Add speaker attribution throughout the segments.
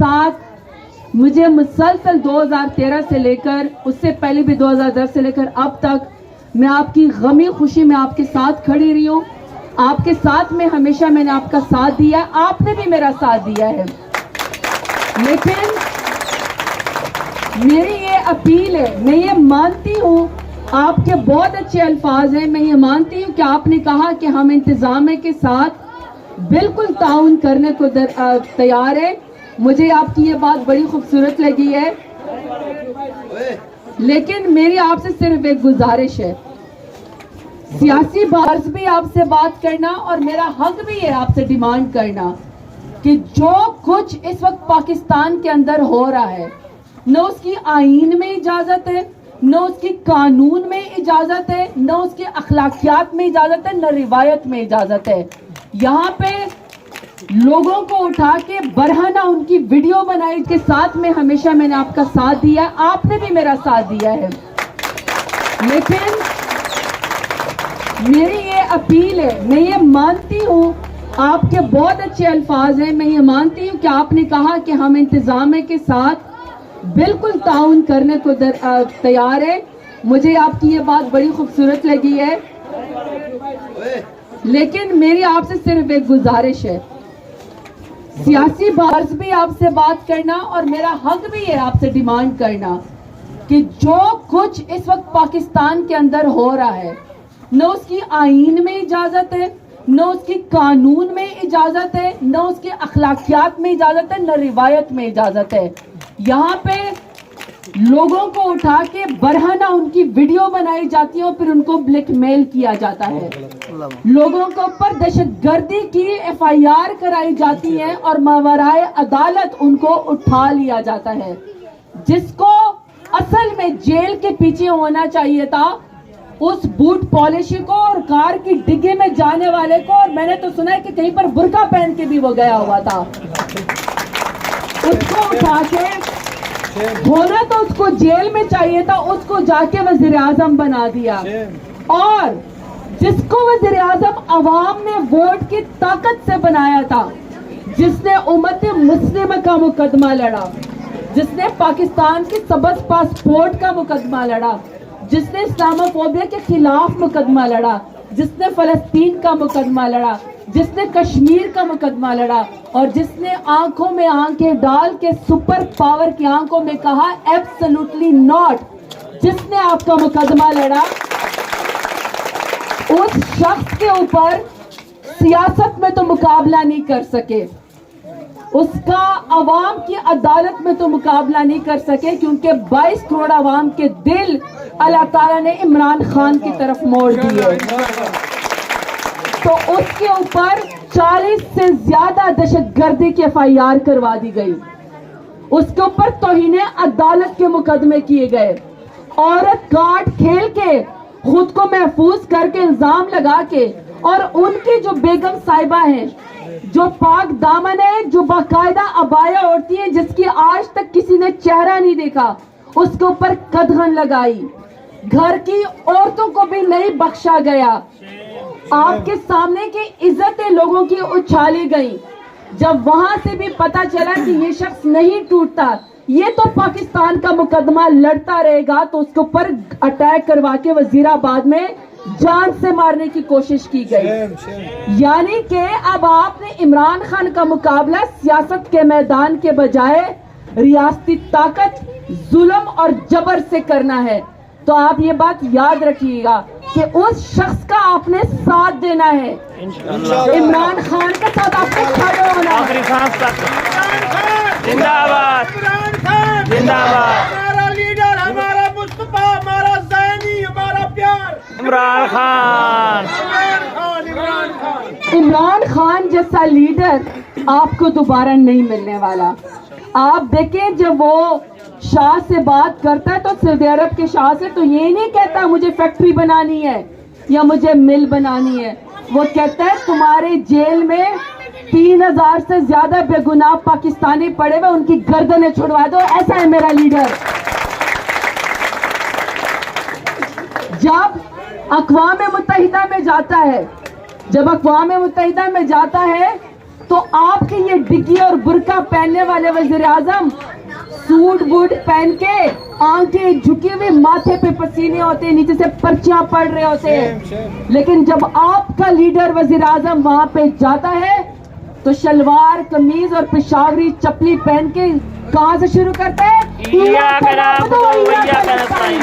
Speaker 1: साथ मुझे मुसलसल 2013 से लेकर उससे पहले भी 2010 से लेकर अब तक मैं आपकी गमी खुशी में आपके साथ खड़ी रही हूँ। आपके साथ में हमेशा मैंने आपका साथ दिया, आपने भी मेरा साथ दिया है। लेकिन मेरी ये अपील है, मैं ये मानती हूँ आपके बहुत अच्छे अल्फाज हैं, मैं ये मानती हूँ कि आपने कहा कि हम इंतजाम के साथ बिल्कुल ताउन करने को तैयार है। मुझे आपकी ये बात बड़ी खूबसूरत लगी है, लेकिन मेरी आपसे सिर्फ एक गुजारिश है, सियासी बात भी आपसे बात करना और मेरा हक भी है आपसे डिमांड करना कि जो कुछ इस वक्त पाकिस्तान के अंदर हो रहा है, न उसकी आईन में इजाजत है, न उसकी कानून में इजाजत है, न उसके अखलाकियात में इजाजत है, न रिवायत में इजाजत है। यहाँ पे लोगों को उठा के बरहाना उनकी वीडियो बनाई के साथ में हमेशा मैंने आपका साथ दिया, आपने भी मेरा साथ दिया है। लेकिन मेरी ये अपील है, मैं ये मानती हूँ आपके बहुत अच्छे अल्फाज हैं, मैं ये मानती हूँ कि आपने कहा कि हम इंतजाम के साथ बिल्कुल ताउन करने को तैयार है। मुझे आपकी ये बात बड़ी खूबसूरत लगी है, लेकिन मेरी आपसे सिर्फ एक गुजारिश है, सियासी बात भी आपसे बात करना और मेरा हक भी है आपसे डिमांड करना कि जो कुछ इस वक्त पाकिस्तान के अंदर हो रहा है, न उसकी आईन में इजाजत है, न उसकी कानून में इजाजत है, न उसके अखलाकियात में इजाजत है, न रिवायत में इजाजत है। यहाँ पे लोगों को उठा के बरहाना उनकी वीडियो बनाई जाती है और फिर उनको ब्लैकमेल किया जाता है, लोगों के ऊपर दहशतगर्दी की FIR कराई जाती है और मावराए अदालत उनको उठा लिया जाता है। जिसको असल में जेल के पीछे होना चाहिए था, उस बूट पॉलिशी को और कार की डिग्गी में जाने वाले को, और मैंने तो सुना है कि कहीं पर बुर्का पहन के भी वो गया हुआ था, उसको उठा के होना तो उसको जेल में चाहिए था, उसको जाके वजीर आजम बना दिया। और जिसको वजीर आजम अवाम ने वोट की ताकत से बनाया था, जिसने उम्मत मुस्लिम का मुकदमा लड़ा, जिसने पाकिस्तान के सबस पासपोर्ट का मुकदमा लड़ा, जिसने इस्लामोफोबिया के खिलाफ मुकदमा लड़ा, जिसने फलस्तीन का मुकदमा लड़ा, जिसने कश्मीर का मुकदमा लड़ा, और जिसने आंखों में आंखें डाल के सुपर पावर की आंखों में कहा एब्सोल्युटली नॉट, जिसने आपका मुकदमा लड़ा, उस शख्स के ऊपर सियासत में तो मुकाबला नहीं कर सके, उसका अवाम की अदालत में तो मुकाबला नहीं कर सके, क्योंकि 22 करोड़ अवाम के दिल अल्लाह ताला ने इमरान खान की तरफ मोड़ दिए। तो उसके ऊपर 40 से ज्यादा दहशतगर्दी की FIR करवा दी गई, उसके ऊपर तौहीने अदालत के मुकदमे किए गए, औरत कार्ड खेल के खुद को महफूज करके इल्जाम लगा के, और उनकी जो बेगम साहिबा हैं, जो पाक दामन है, जो बाकायदा अबाया ओढ़ती है, जिसकी आज तक किसी ने चेहरा नहीं देखा, उसके ऊपर कदगन लगाई, घर की औरतों को भी नहीं बख्शा गया, आपके सामने की इज्जतें लोगों की उछाली गई। जब वहां से भी पता चला कि ये शख्स नहीं टूटता, ये तो पाकिस्तान का मुकदमा लड़ता रहेगा, तो उसके ऊपर अटैक करवा के वजीराबाद में जान से मारने की कोशिश की गई। यानी कि अब आपने इमरान खान का मुकाबला सियासत के मैदान के बजाय रियासती ताकत, जुल्म और जबर से करना है। तो आप ये बात याद रखिएगा कि उस शख्स का आपने साथ देना है, इमरान खान के साथ आपने खड़े होना है।
Speaker 2: जिंदाबाद जिंदाबाद,
Speaker 3: हमारा लीडर, हमारा मुस्तफा, हमारा ज़ैनी, हमारा प्यार
Speaker 2: इमरान खान।
Speaker 1: इमरान खान जैसा लीडर आपको दोबारा नहीं मिलने वाला। आप देखें, जब वो शाह से बात करता है तो सऊदी अरब के शाह से, तो ये नहीं कहता मुझे फैक्ट्री बनानी है या मुझे मिल बनानी है, वो कहता है तुम्हारे जेल में 3000 से ज्यादा बेगुनाह पाकिस्तानी पड़े हुए, उनकी गर्दनें छुड़वा दो। ऐसा है मेरा लीडर। जब अक़वाम मुत्तहिदा में जाता है, تو آپ کے یہ ڈگی اور برقع پہننے والے وزیر اعظم سوٹ بوٹ پہن کے آنکھیں جھکی ہوئی، ماتھے پہ پسینے ہوتے ہیں، نیچے سے پرچیاں پڑ رہے ہوتے ہیں، لیکن جب آپ کا لیڈر وزیر اعظم وہاں پہ جاتا ہے تو شلوار قمیض اور پشاوری چپلی پہن کے کہاں سے شروع کرتا ہے؟
Speaker 2: ایاک نعبد و ایاک نستعین۔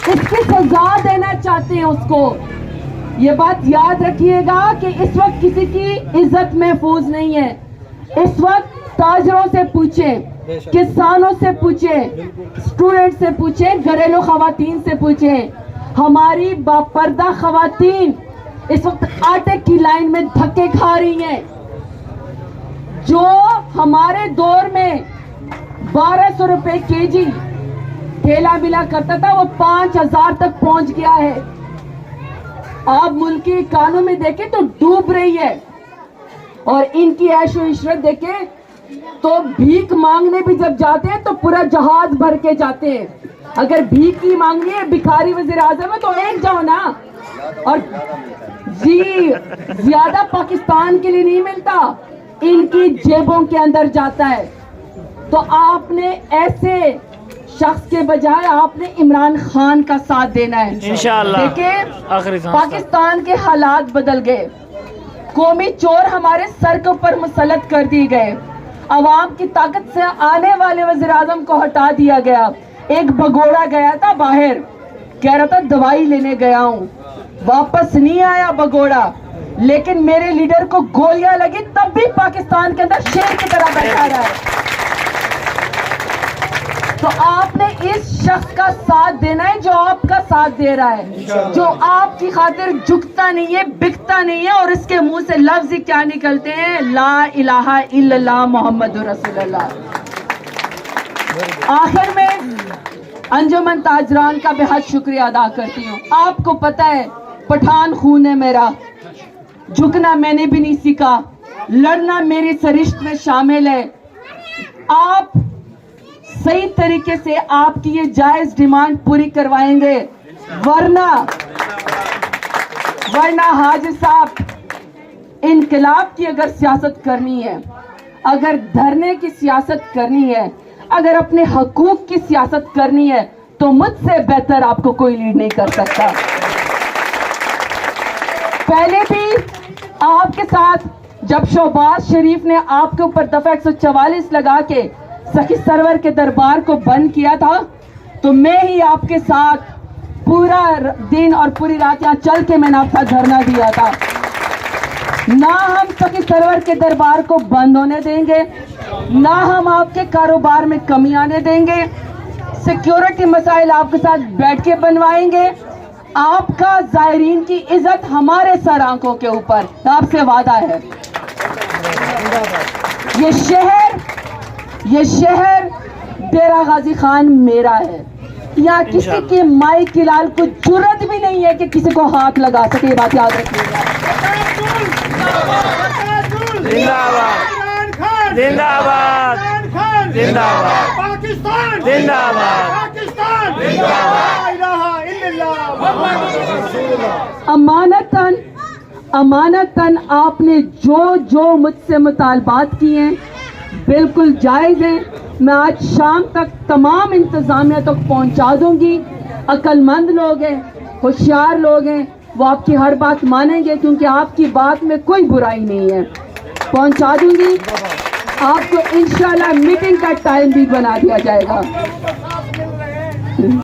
Speaker 1: اس کی سزا دینا چاہتے ہیں اس کو۔ یہ بات یاد رکھیے گا کہ اس وقت کسی کی عزت محفوظ نہیں ہے۔ اس وقت تاجروں سے پوچھیں، کسانوں سے پوچھیں، اسٹوڈنٹ سے پوچھیں، گھریلو خواتین سے پوچھیں، ہماری باپردہ خواتین اس وقت آٹے کی لائن میں دھکے کھا رہی ہیں۔ جو ہمارے دور میں 1200 روپے کے جی ٹھیلا ملا کرتا تھا وہ 5000 تک پہنچ گیا ہے۔ آپ ملک کی اکانومی دیکھیں تو ڈوب رہی ہے، اور ان کی عیش و عشرت دیکھیں تو بھیک مانگنے بھی جب جاتے ہیں تو پورا جہاز بھر کے جاتے ہیں۔ اگر بھیک ہی مانگنی ہے، بھکاری وزیر اعظم ہے تو ایک جاؤ نا۔ اور جی زیادہ پاکستان کے لیے نہیں ملتا، ان کی جیبوں کے اندر جاتا ہے۔ تو آپ نے ایسے شخص کے بجائے آپ نے عمران خان کا ساتھ دینا ہے۔
Speaker 2: انشاءاللہ
Speaker 1: دیکھیں
Speaker 2: آخری سانس
Speaker 1: پاکستان کے حالات بدل گئے، قومی چور ہمارے سر کے اوپر مسلط کر دیے گئے، عوام کی طاقت سے آنے والے وزیر اعظم کو ہٹا دیا گیا۔ ایک بگوڑا گیا تھا باہر، کہہ رہا تھا دوائی لینے گیا ہوں، واپس نہیں آیا بگوڑا، لیکن میرے لیڈر کو گولیاں لگی تب بھی پاکستان کے اندر شیر کی طرح بیٹھا رہا ہے۔ تو آپ نے اس شخص کا ساتھ دینا ہے جو آپ کا ساتھ دے رہا ہے، جو آپ کی خاطر جھکتا نہیں ہے، بکتا نہیں ہے، اور اس کے منہ سے لفظ کیا نکلتے ہیں؟ لا الہ الا اللہ محمد رسول اللہ۔ آخر میں انجمن تاجران کا بے حد شکریہ ادا کرتی ہوں۔ آپ کو پتہ ہے پٹھان خون ہے میرا، جھکنا میں نے بھی نہیں سیکھا، لڑنا میری سرشت میں شامل ہے۔ آپ صحیح طریقے سے آپ کی یہ جائز ڈیمانڈ پوری کروائیں گے، ورنہ حاجی صاحب انقلاب کی اگر سیاست کرنی ہے، اگر دھرنے کی سیاست کرنی ہے، اگر اپنے حقوق کی سیاست کرنی ہے تو مجھ سے بہتر آپ کو کوئی لیڈ نہیں کر سکتا۔ پہلے بھی آپ کے ساتھ جب شہباز شریف نے آپ کے اوپر دفعہ 144 لگا کے سخی سرور کے دربار کو بند کیا تھا تو میں ہی آپ کے ساتھ پورا دن اور پوری رات یہاں چل کے میں نے آپ کا دھرنا دیا تھا۔ نہ ہم سخی سرور کے دربار کو بند ہونے دیں گے، نہ ہم آپ کے کاروبار میں کمی آنے دیں گے، سیکیورٹی مسائل آپ کے ساتھ بیٹھ کے بنوائیں گے۔ آپ کا زائرین کی عزت ہمارے سر آنکھوں کے اوپر، آپ سے وعدہ ہے۔ یہ شہر ڈیرہ غازی خان میرا ہے، یہاں کسی کے مائی کی لال کو جرت بھی نہیں ہے کہ کسی کو ہاتھ لگا سکے، یہ بات یاد رکھیے گا۔
Speaker 2: زندہ باد، زندہ باد، زندہ باد،
Speaker 3: پاکستان
Speaker 2: زندہ باد،
Speaker 3: پاکستان لا الہ الا اللہ۔
Speaker 1: امانتاً آپ نے جو مجھ سے مطالبات کیے ہیں بالکل جائز ہیں، میں آج شام تک تمام انتظامیہ تک پہنچا دوں گی۔ عقل مند لوگ ہیں، ہوشیار لوگ ہیں، وہ آپ کی ہر بات مانیں گے کیونکہ آپ کی بات میں کوئی برائی نہیں ہے، پہنچا دوں گی۔ آپ کو انشاءاللہ میٹنگ کا ٹائم بھی بنا دیا جائے گا۔